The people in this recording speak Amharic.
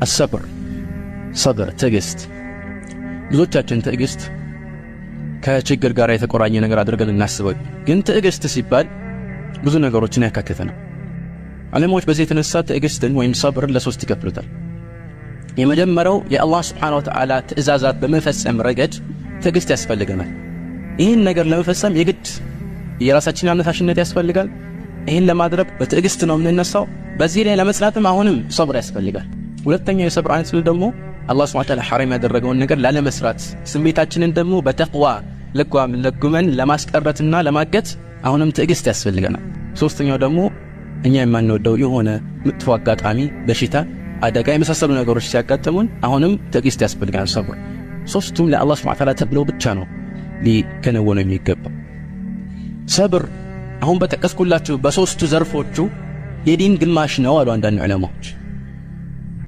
الصبر صبر ትዕግስት ብዙዎቻችን ትዕግስት ከችግር ጋር የተቆራኘ ነገር አድርገን እናስበው ግን ትዕግስት ሲባል ብዙ ነገሮችን ያካትታል ዓለሞች በዚህ የተነሳ ትዕግስትን ወይም ሰብርን ለሶስት ይከፍሉታል የመጀመሪያው የአላህ Subhanahu Wa Ta'ala ትእዛዛት በመፈጸም ረገድ ትዕግስት ያስፈልገናል ይህን ነገር ለመፈጸም የግድ የራሳችን አነሳሽነት ያስፈልጋል ይህን ለማድረግ በትዕግስት ነው የምንነሳው በዚህ ላይ ለመስራትም አሁንም ሰብር ያስፈልጋል ሁለተኛው የሰብር አይነት ደግሞ አላህ Subhanahu Wa Ta'ala ሐራም ያደረገውን ነገር ላለመስራት ስሜታችንን ደግሞ በተቅዋ ለጉመን ለማስቀረትና ለማገት አሁንም ትዕግስት ያስፈልገናል ሶስተኛው ደግሞ እኛ የማንወደው የሆነ መጥፎ አጋጣሚ በሽታ አደጋ የመሳሰሉ ነገሮች ሲያጋጥሙን አሁንም ትዕግስት ያስፈልገናል ሰብር ሶስቱም ለአላህ Subhanahu Wa Ta'ala ተብለው ብቻ ነው ሊከናወኑ የሚገባው ሰብር አሁን በተቀስኩላችሁ በሶስቱ ዘርፎቹ የዲን ግማሽ ነው አሉ አንዳንድ ዑለማዎች